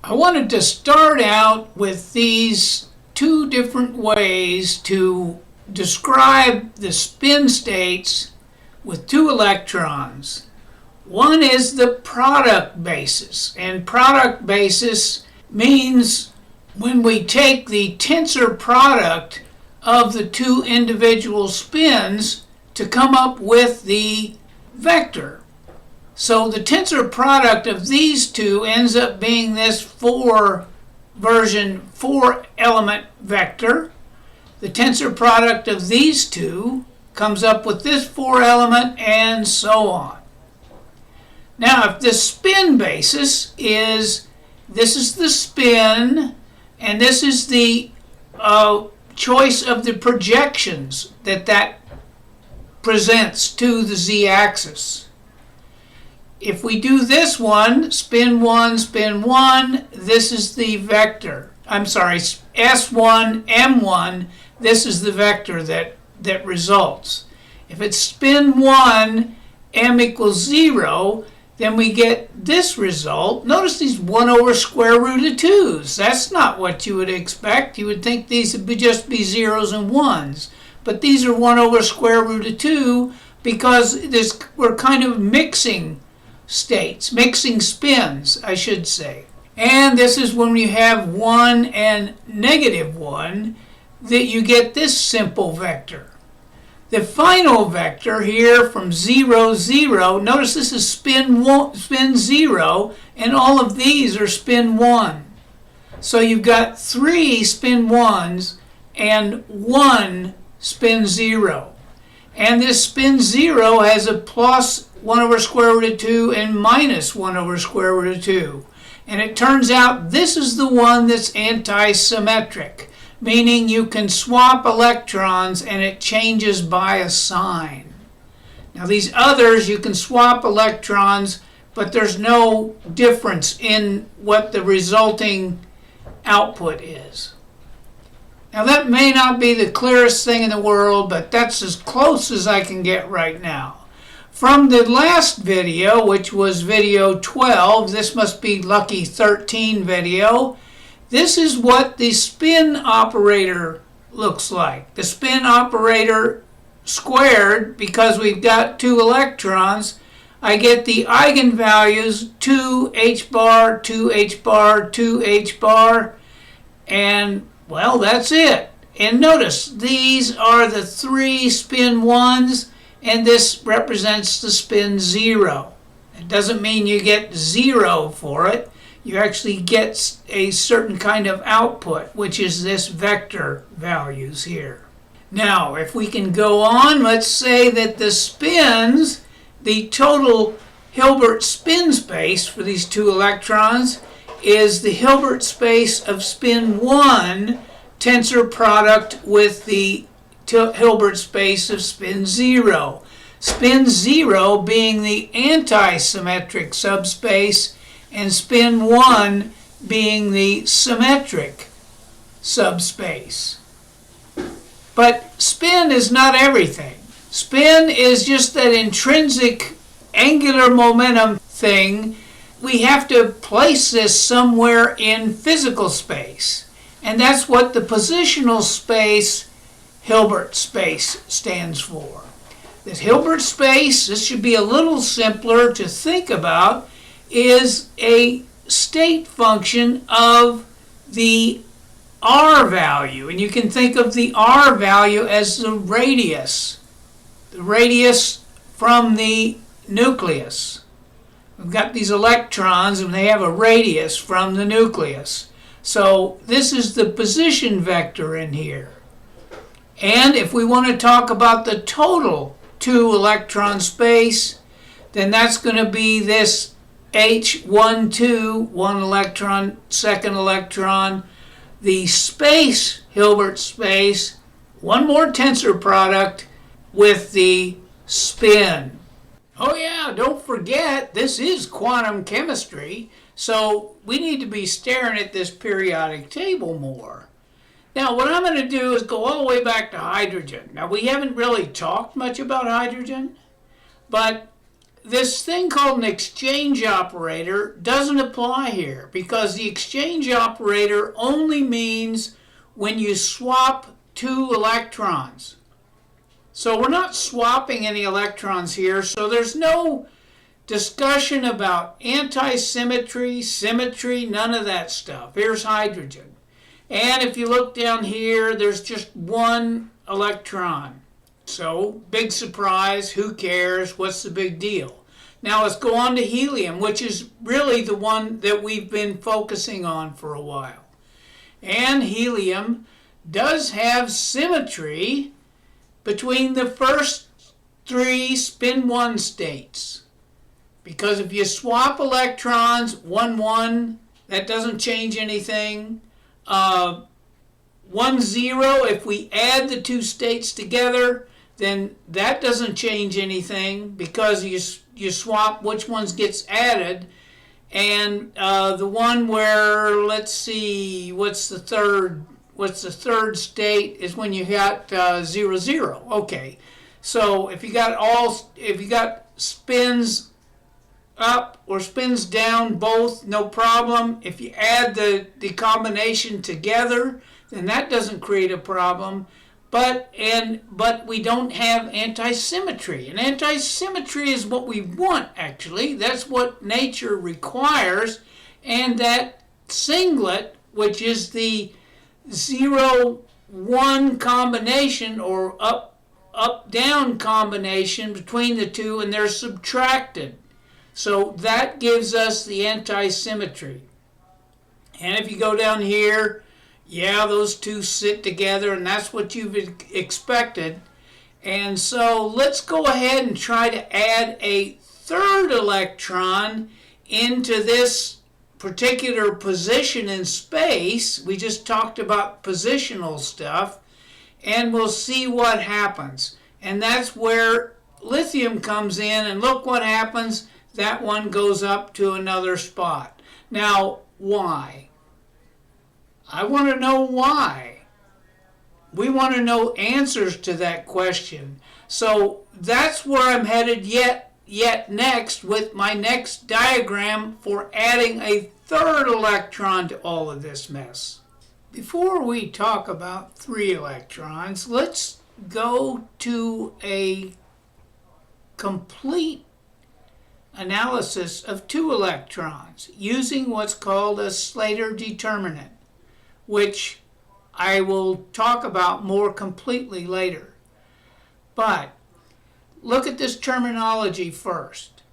I wanted to start out with these two different ways to describe the spin states with two electrons. One is the product basis, and product basis means when we take the tensor product of the two individual spins to come up with the vector. So the tensor product of these two ends up being this 4 element vector. The tensor product of these two comes up with this 4 element, and so on. Now, if the spin basis is, this is the spin, and this is the choice of the projections that presents to the z-axis. If we do this one, spin 1, this is the vector. I'm sorry, S1, M1, this is the vector that results. If it's spin 1, M equals 0, then we get this result. Notice these 1 over square root of 2's. That's not what you would expect. You would think these would just be zeros and ones. But these are 1 over square root of 2 because we're kind of mixing states, mixing spins, I should say. And this is when you have 1 and negative 1 that you get this simple vector. The final vector here from 0, 0, notice this is spin 0, and all of these are spin 1. So you've got 3 spin 1s and 1 spin 0. And this spin 0 has a plus 1 over square root of 2 and minus 1 over square root of 2. And it turns out this is the one that's anti-symmetric, meaning you can swap electrons and it changes by a sign. Now these others, you can swap electrons, but there's no difference in what the resulting output is. Now that may not be the clearest thing in the world, but that's as close as I can get right now. From the last video, which was video 12, this must be lucky 13 video, this is what the spin operator looks like. The spin operator squared, because we've got 2 electrons, I get the eigenvalues 2 h bar, 2 h bar, 2 h bar, and well, that's it. And notice, these are the 3 spin 1s, and this represents the spin 0. It doesn't mean you get 0 for it. You actually get a certain kind of output, which is this vector values here. Now, if we can go on, let's say that the spins, the total Hilbert spin space for these 2 electrons is the Hilbert space of spin 1 tensor product with the Hilbert space of spin 0. Spin 0 being the anti-symmetric subspace and spin 1 being the symmetric subspace. But spin is not everything. Spin is just that intrinsic angular momentum thing. We have to place this somewhere in physical space. And that's what the positional space Hilbert space stands for. This Hilbert space, this should be a little simpler to think about, is a state function of the R value. And you can think of the R value as the radius from the nucleus. We've got these electrons and they have a radius from the nucleus. So this is the position vector in here. And if we want to talk about the total 2 electron space, then that's going to be this H1, 2, 1 electron, second electron, the space, Hilbert space, one more tensor product with the spin. Oh yeah, don't forget, this is quantum chemistry, so we need to be staring at this periodic table more. Now what I'm going to do is go all the way back to hydrogen. Now we haven't really talked much about hydrogen, but this thing called an exchange operator doesn't apply here because the exchange operator only means when you swap two electrons. So we're not swapping any electrons here, so there's no discussion about anti-symmetry, symmetry, none of that stuff. Here's hydrogen. And if you look down here, there's just one electron. So, big surprise, who cares, what's the big deal? Now let's go on to helium, which is really the one that we've been focusing on for a while. And helium does have symmetry between the first three spin 1 states. Because if you swap electrons, 1, 1, that doesn't change anything. 1, 0, if we add the two states together, then that doesn't change anything because you swap which ones gets added. And the one where, let's see, what's the third state is when you got 0, 0. Okay, so if you got spins up or spins down both, no problem. If you add the combination together, then that doesn't create a problem. But we don't have anti-symmetry. And anti-symmetry is what we want, actually. That's what nature requires. And that singlet, which is the 0, 1 combination or up-down combination between the two, and they're subtracted. So that gives us the anti-symmetry. And if you go down here, yeah, those two sit together, and that's what you've expected. And so let's go ahead and try to add a third electron into this particular position in space. We just talked about positional stuff, and we'll see what happens. And that's where lithium comes in, and look what happens. That one goes up to another spot. Now, why? I want to know why. We want to know answers to that question. So that's where I'm headed yet next with my next diagram for adding a third electron to all of this mess. Before we talk about 3 electrons, let's go to a complete analysis of 2 electrons using what's called a Slater determinant, which I will talk about more completely later. But look at this terminology first.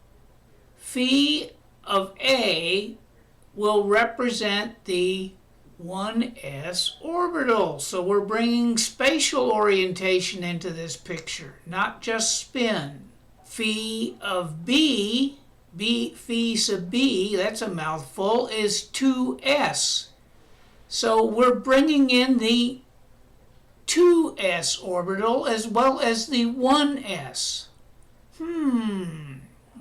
Phi of A will represent the 1s orbital. So we're bringing spatial orientation into this picture, not just spin. Phi of B, phi sub B, that's a mouthful, is 2s. So we're bringing in the 2s orbital as well as the 1s.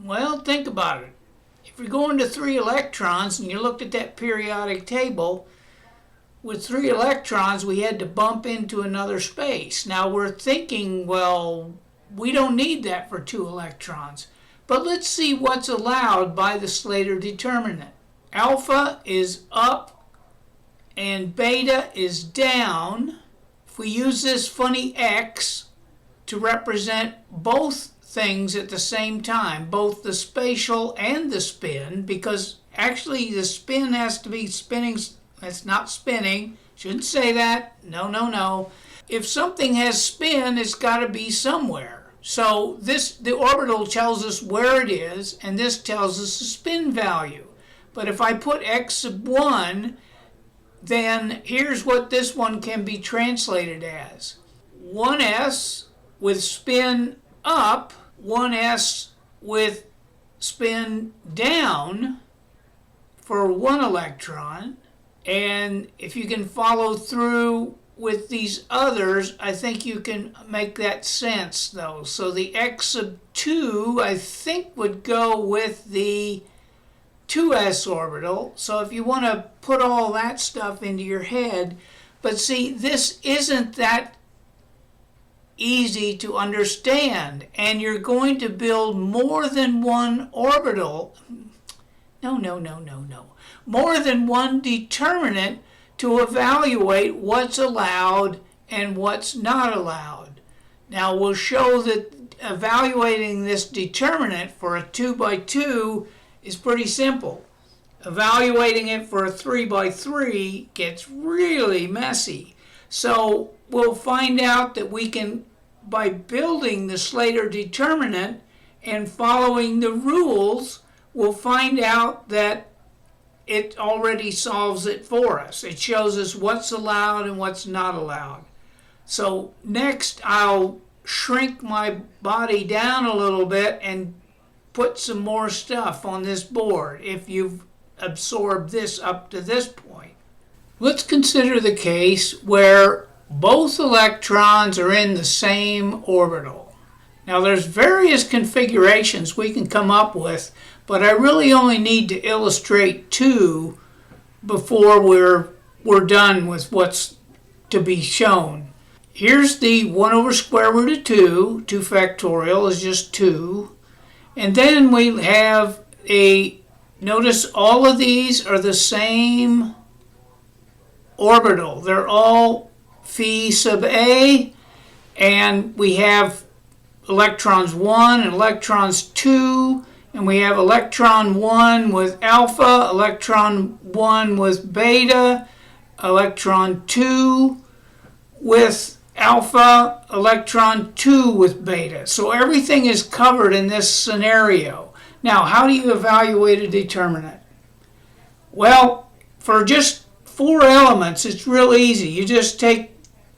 Well, think about it. If you're going to 3 electrons and you looked at that periodic table, with 3 electrons we had to bump into another space. Now we're thinking, well, we don't need that for 2 electrons. But let's see what's allowed by the Slater determinant. Alpha is up and beta is down. If we use this funny X to represent both things at the same time, both the spatial and the spin, because actually the spin has to be spinning. It's not spinning. Shouldn't say that. No. If something has spin, it's got to be somewhere. So the orbital tells us where it is, and this tells us the spin value. But if I put X sub 1, then here's what this one can be translated as. 1s with spin up, 1s with spin down for 1 electron. And if you can follow through with these others, I think you can make that sense though. So the X sub 2, I think, would go with the 2s orbital. So if you want to put all that stuff into your head, but see, this isn't that easy to understand, and you're going to build more than one orbital. No. More than one determinant to evaluate what's allowed and what's not allowed. Now we'll show that evaluating this determinant for a 2 by 2 is pretty simple. Evaluating it for a 3 by 3 gets really messy. So we'll find out that we can, by building the Slater determinant and following the rules, we'll find out that it already solves it for us. It shows us what's allowed and what's not allowed. So next I'll shrink my body down a little bit and put some more stuff on this board if you've absorbed this up to this point. Let's consider the case where both electrons are in the same orbital. Now there's various configurations we can come up with, but I really only need to illustrate 2 before we're done with what's to be shown. Here's the 1 over square root of 2. 2 factorial is just 2. And then we have notice all of these are the same orbital. They're all phi sub A, and we have electrons 1 and electrons 2, and we have electron 1 with alpha, electron 1 with beta, electron 2 with alpha, electron 2 with beta. So everything is covered in this scenario. Now, how do you evaluate a determinant? Well, for just 4 elements, it's real easy. You just take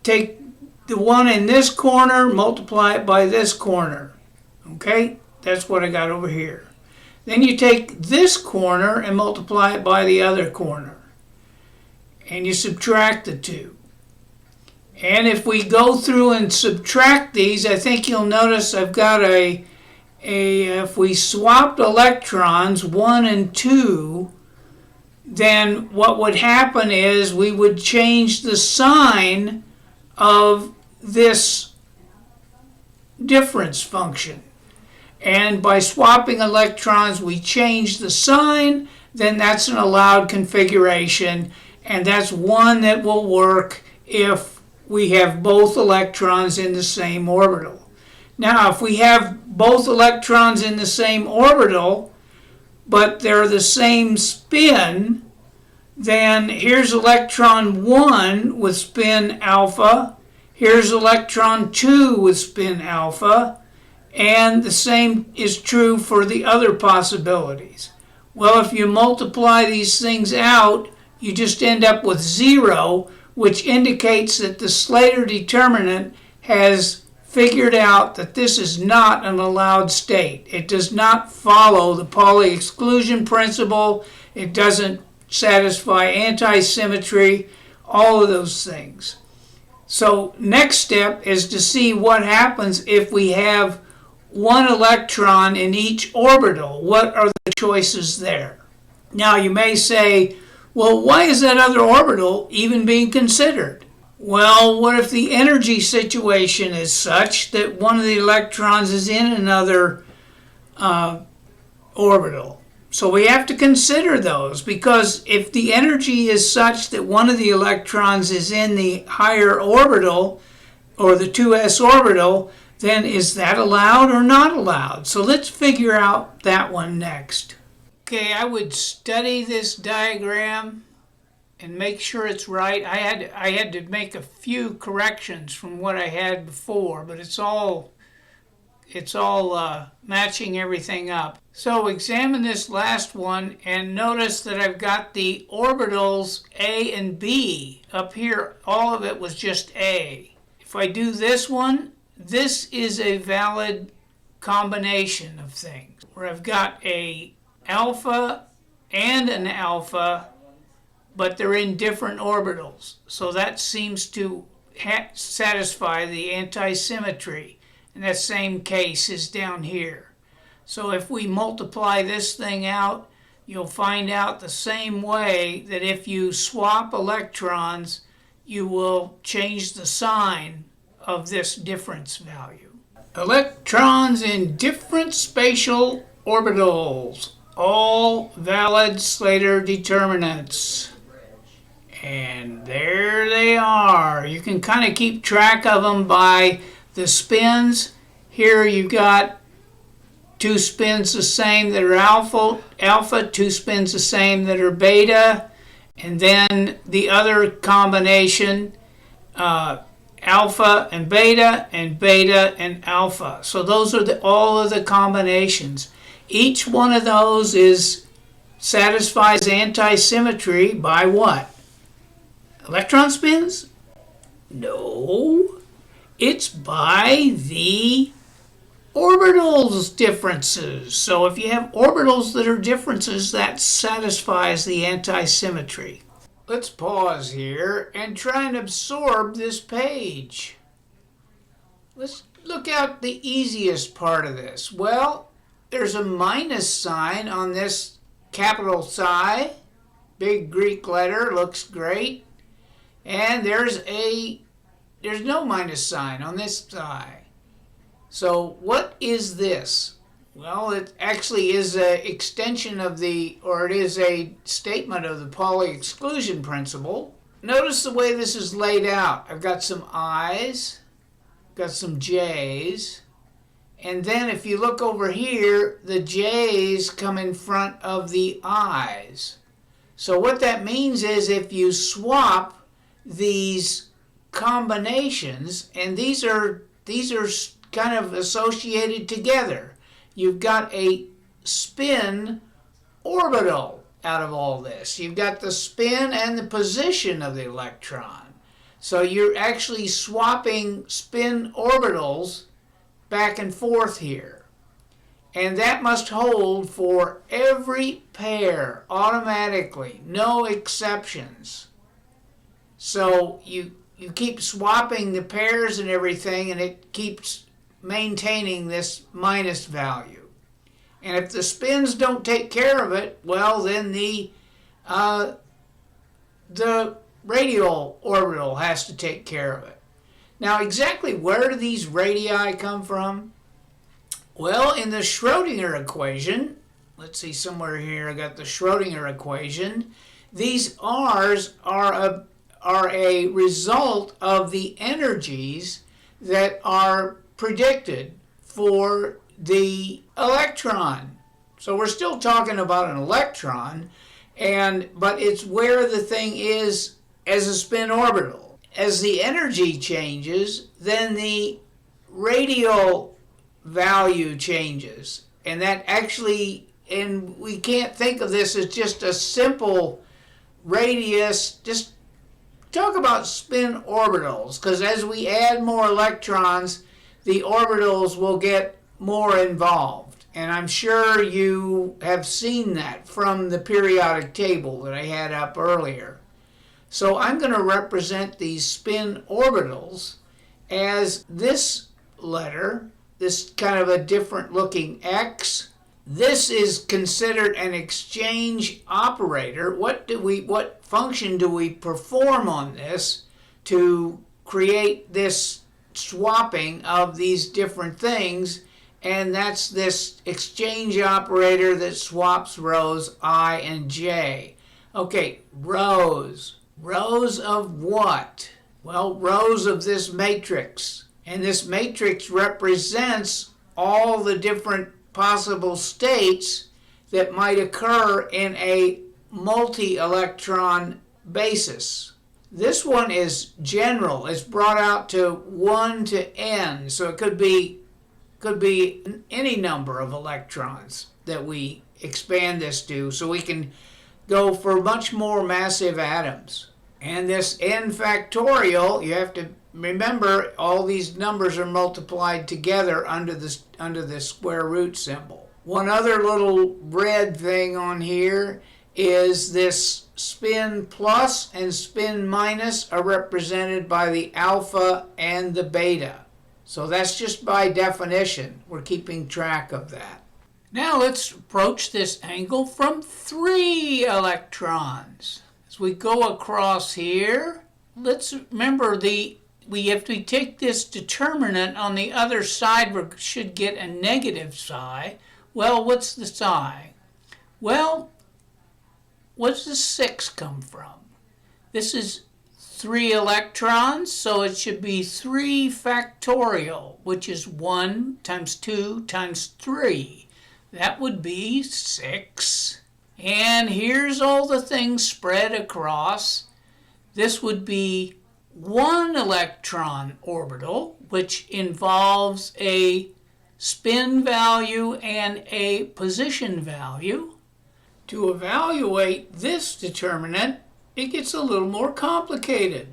the one in this corner, multiply it by this corner. Okay? That's what I got over here. Then you take this corner and multiply it by the other corner. And you subtract the 2. And if we go through and subtract these, I think you'll notice I've got if we swapped electrons 1 and 2, then what would happen is we would change the sign of this difference function. And by swapping electrons, we change the sign, then that's an allowed configuration, and that's one that will work if we have both electrons in the same orbital. Now, if we have both electrons in the same orbital, but they're the same spin, then here's electron 1 with spin alpha, here's electron 2 with spin alpha, and the same is true for the other possibilities. Well, if you multiply these things out, you just end up with 0, which indicates that the Slater determinant has figured out that this is not an allowed state. It does not follow the Pauli exclusion principle. It doesn't satisfy anti-symmetry, all of those things. So next step is to see what happens if we have 1 electron in each orbital. What are the choices there? Now you may say, well, why is that other orbital even being considered? Well, what if the energy situation is such that one of the electrons is in another orbital? So we have to consider those, because if the energy is such that one of the electrons is in the higher orbital, or the 2s orbital, then is that allowed or not allowed? So let's figure out that one next. Okay, I would study this diagram and make sure it's right. I had to make a few corrections from what I had before, but it's all matching everything up. So examine this last one and notice that I've got the orbitals A and B. Up here, all of it was just A. If I do this one, this is a valid combination of things, where I've got a alpha and an alpha, but they're in different orbitals. So that seems to satisfy the anti-symmetry. And that same case is down here. So if we multiply this thing out, you'll find out the same way that if you swap electrons, you will change the sign of this difference value. Electrons in different spatial orbitals, all valid Slater determinants. And there they are. You can kind of keep track of them by the spins. Here you've got 2 spins the same that are alpha, 2 spins the same that are beta, and then the other combination, alpha and beta and alpha. So those are all of the combinations. Each one of those satisfies anti-symmetry by what? Electron spins? No. It's by the orbitals differences. So if you have orbitals that are differences, that satisfies the anti-symmetry. Let's pause here and try and absorb this page. Let's look at the easiest part of this. Well, there's a minus sign on this capital psi. Big Greek letter, looks great. And there's no minus sign on this psi. So what is this? Well, it actually is an extension of it is a statement of the Pauli exclusion principle. Notice the way this is laid out. I've got some I's, got some J's, and then if you look over here, the J's come in front of the I's. So what that means is if you swap these combinations, and these are kind of associated together. You've got a spin orbital out of all this. You've got the spin and the position of the electron. So you're actually swapping spin orbitals back and forth here. And that must hold for every pair automatically, no exceptions. So you keep swapping the pairs and everything, and it keeps maintaining this minus value. And if the spins don't take care of it, well, then the radial orbital has to take care of it. Now, exactly where do these radii come from? Well, in the Schrodinger equation, let's see, somewhere here I got the Schrodinger equation. These R's are a result of the energies that are predicted for the electron. So we're still talking about an electron, but it's where the thing is as a spin orbital. As the energy changes, then the radial value changes. And that actually, and we can't think of this as just a simple radius, just talk about spin orbitals, because as we add more electrons, the orbitals will get more involved. And I'm sure you have seen that from the periodic table that I had up earlier. So I'm going to represent these spin orbitals as this letter, this kind of a different looking X. This is considered an exchange operator. What function do we perform on this to create this swapping of these different things? And that's this exchange operator that swaps rows I and J. Okay, rows. Rows of what? Well, rows of this matrix. And this matrix represents all the different possible states that might occur in a multi-electron basis. This one is general. It's brought out to 1 to n, so it could be any number of electrons that we expand this to, so we can go for much more massive atoms. And this n factorial, you have to remember all these numbers are multiplied together under the square root symbol. One other little red thing on here is this spin plus and spin minus are represented by the alpha and the beta. So that's just by definition. We're keeping track of that. Now let's approach this angle from 3 electrons. As we go across here, let's remember the if we take this determinant on the other side, we should get a negative psi. Well, what's the psi? Well, what's the 6 come from? This is 3 electrons, so it should be 3 factorial, which is 1 times 2 times 3. That would be 6. And here's all the things spread across. This would be 1 electron orbital, which involves a spin value and a position value. To evaluate this determinant, it gets a little more complicated.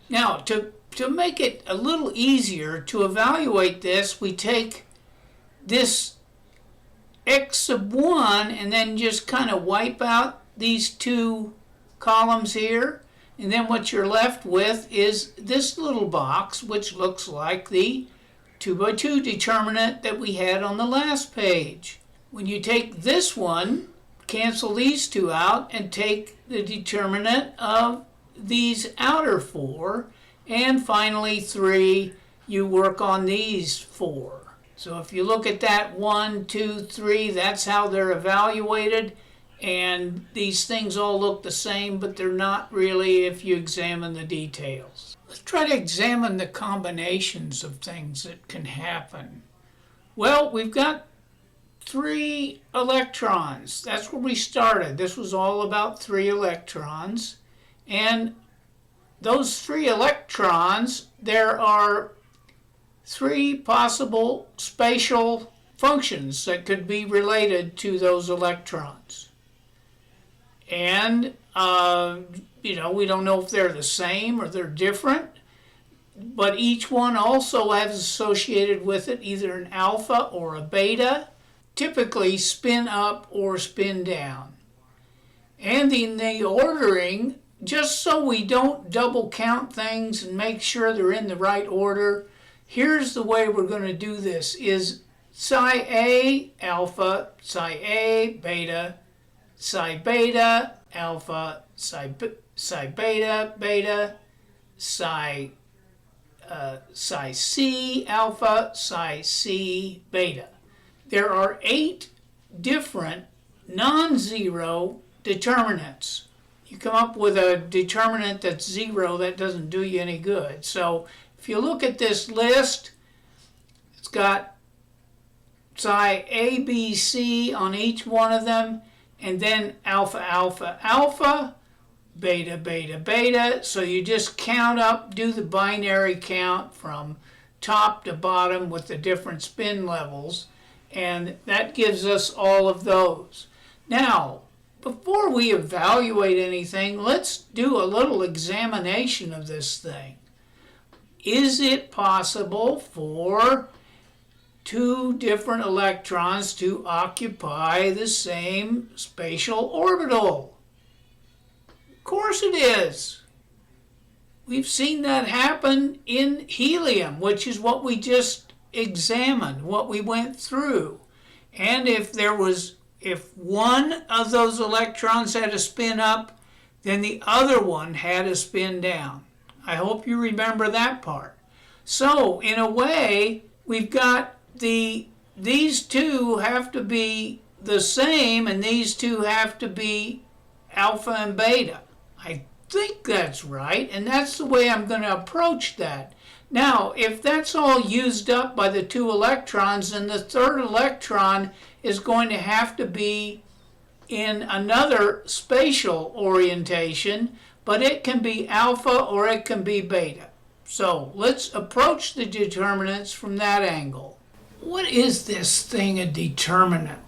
Now, to make it a little easier to evaluate this, we take this x sub 1 and then just kind of wipe out these 2 columns here. And then what you're left with is this little box, which looks like the 2 by 2 determinant that we had on the last page. When you take this one, cancel these 2 out and take the determinant of these outer 4, and finally 3, you work on these 4. So if you look at that 1, 2, 3, that's how they're evaluated, and these things all look the same, but they're not really if you examine the details. Let's try to examine the combinations of things that can happen. Well, we've got 3 electrons. That's where we started. This was all about 3 electrons. And those 3 electrons, there are 3 possible spatial functions that could be related to those electrons. And, we don't know if they're the same or they're different, but each one also has associated with it either an alpha or a beta, typically spin up or spin down. And in the ordering, just so we don't double count things and make sure they're in the right order, here's the way we're going to do this, is psi A, alpha, psi A, beta, psi beta, alpha, psi beta, beta, psi C, alpha, psi C, beta. There are 8 different non-zero determinants. You come up with a determinant that's 0, that doesn't do you any good. So if you look at this list, it's got psi A, B, C on each one of them, and then alpha, alpha, alpha, beta, beta, beta. So you just count up, do the binary count from top to bottom with the different spin levels, and that gives us all of those. Now, before we evaluate anything, let's do a little examination of this thing. Is it possible for 2 different electrons to occupy the same spatial orbital? Of course it is. We've seen that happen in helium, which is what we just examined, what we went through. And if one of those electrons had a spin up, then the other one had a spin down. I hope you remember that part. So, in a way, we've got these 2 have to be the same, and these 2 have to be alpha and beta. I think that's right, and that's the way I'm going to approach that. Now, if that's all used up by the 2 electrons, then the 3rd electron is going to have to be in another spatial orientation, but it can be alpha or it can be beta. So let's approach the determinants from that angle. What is this thing, a determinant?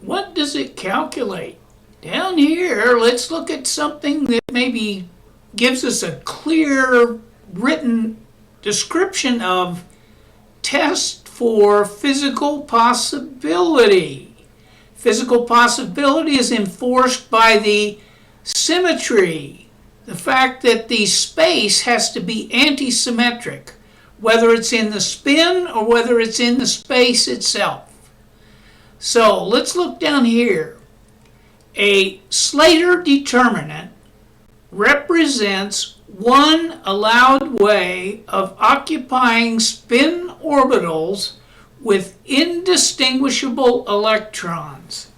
What does it calculate? Down here, let's look at something that maybe gives us a clear written description of test for physical possibility. Physical possibility is enforced by the symmetry, the fact that the space has to be antisymmetric, whether it's in the spin or whether it's in the space itself. So let's look down here. A Slater determinant represents one allowed way of occupying spin orbitals with indistinguishable electrons.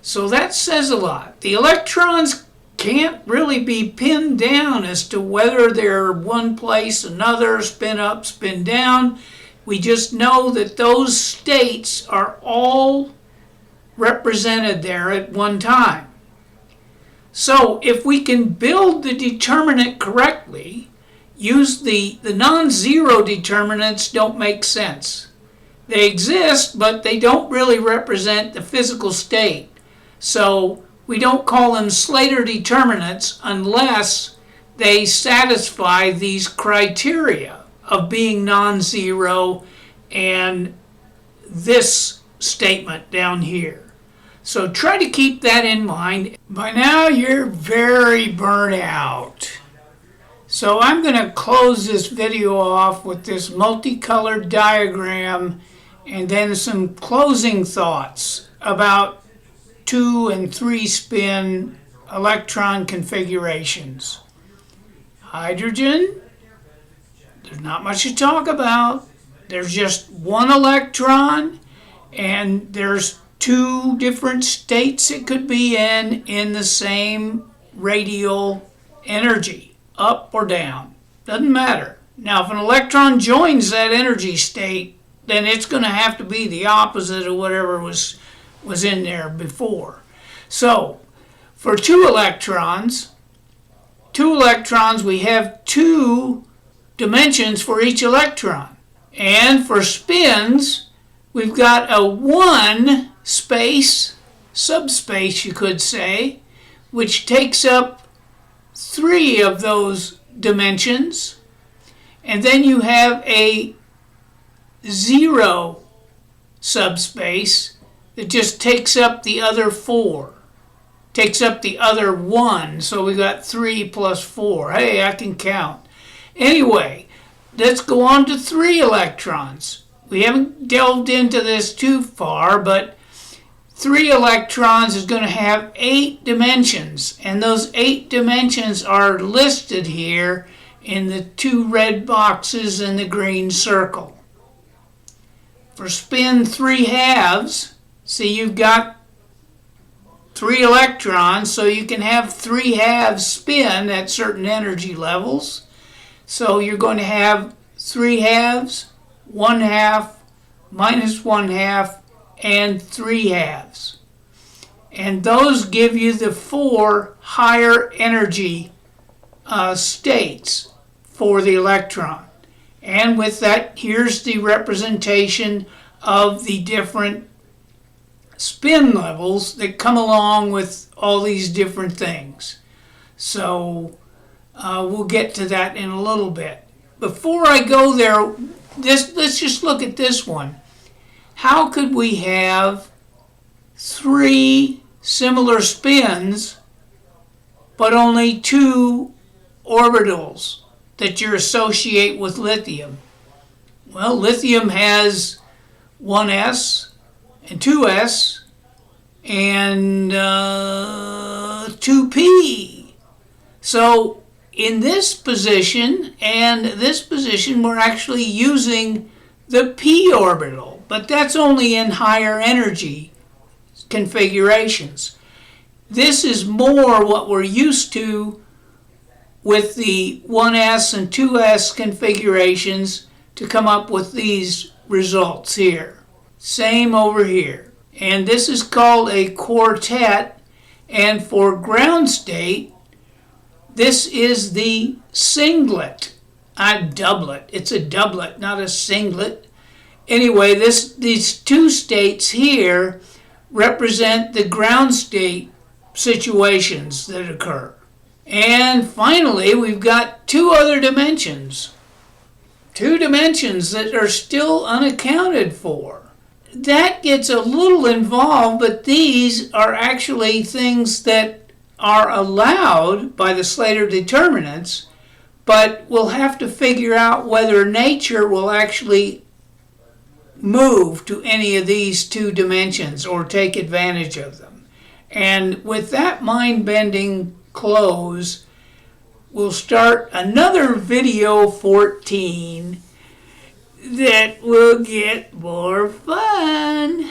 So that says a lot. The electrons can't really be pinned down as to whether they're one place, another, spin up, spin down. We just know that those states are all represented there at one time. So if we can build the determinant correctly, use the non-zero determinants don't make sense. They exist, but they don't really represent the physical state. So we don't call them Slater determinants unless they satisfy these criteria of being non-zero and this statement down here. So try to keep that in mind. By now you're very burnt out. So I'm going to close this video off with this multicolored diagram and then some closing thoughts about 2 and 3 spin electron configurations. Hydrogen, there's not much to talk about. There's just one electron and there's 2 different states it could be in the same radial energy, up or down. Doesn't matter. Now, if an electron joins that energy state, then it's going to have to be the opposite of whatever was in there before. So, for two electrons, we have 2 dimensions for each electron. And for spins, we've got a 1 space, subspace you could say, which takes up 3 of those dimensions. And then you have a 0 subspace that just takes up the other 4. Takes up the other 1, so we got 3 plus 4. Hey, I can count. Anyway, let's go on to 3 electrons. We haven't delved into this too far, but 3 electrons is going to have 8 dimensions, and those 8 dimensions are listed here in the 2 red boxes and the green circle. For spin 3 halves, see you've got 3 electrons, so you can have 3 halves spin at certain energy levels. So you're going to have 3 halves, 1 half, minus 1 half, and 3 halves. And those give you the 4 higher energy states for the electron. And with that, here's the representation of the different spin levels that come along with all these different things. So we'll get to that in a little bit. Before I go there, let's just look at this one. How could we have 3 similar spins but only 2 orbitals that you associate with lithium? Well, lithium has 1s and 2s and 2p. So in this position and this position, we're actually using the p orbital, but that's only in higher energy configurations. This is more what we're used to with the 1s and 2s configurations to come up with these results here. Same over here. And this is called a quartet, and for ground state, this is the singlet. Doublet. It's a doublet, not a singlet. Anyway, these 2 states here represent the ground state situations that occur. And finally, we've got 2 other dimensions. 2 dimensions that are still unaccounted for. That gets a little involved, but these are actually things that are allowed by the Slater determinants, but we'll have to figure out whether nature will actually move to any of these 2 dimensions or take advantage of them. And with that mind-bending close, we'll start another video 14 that will get more fun.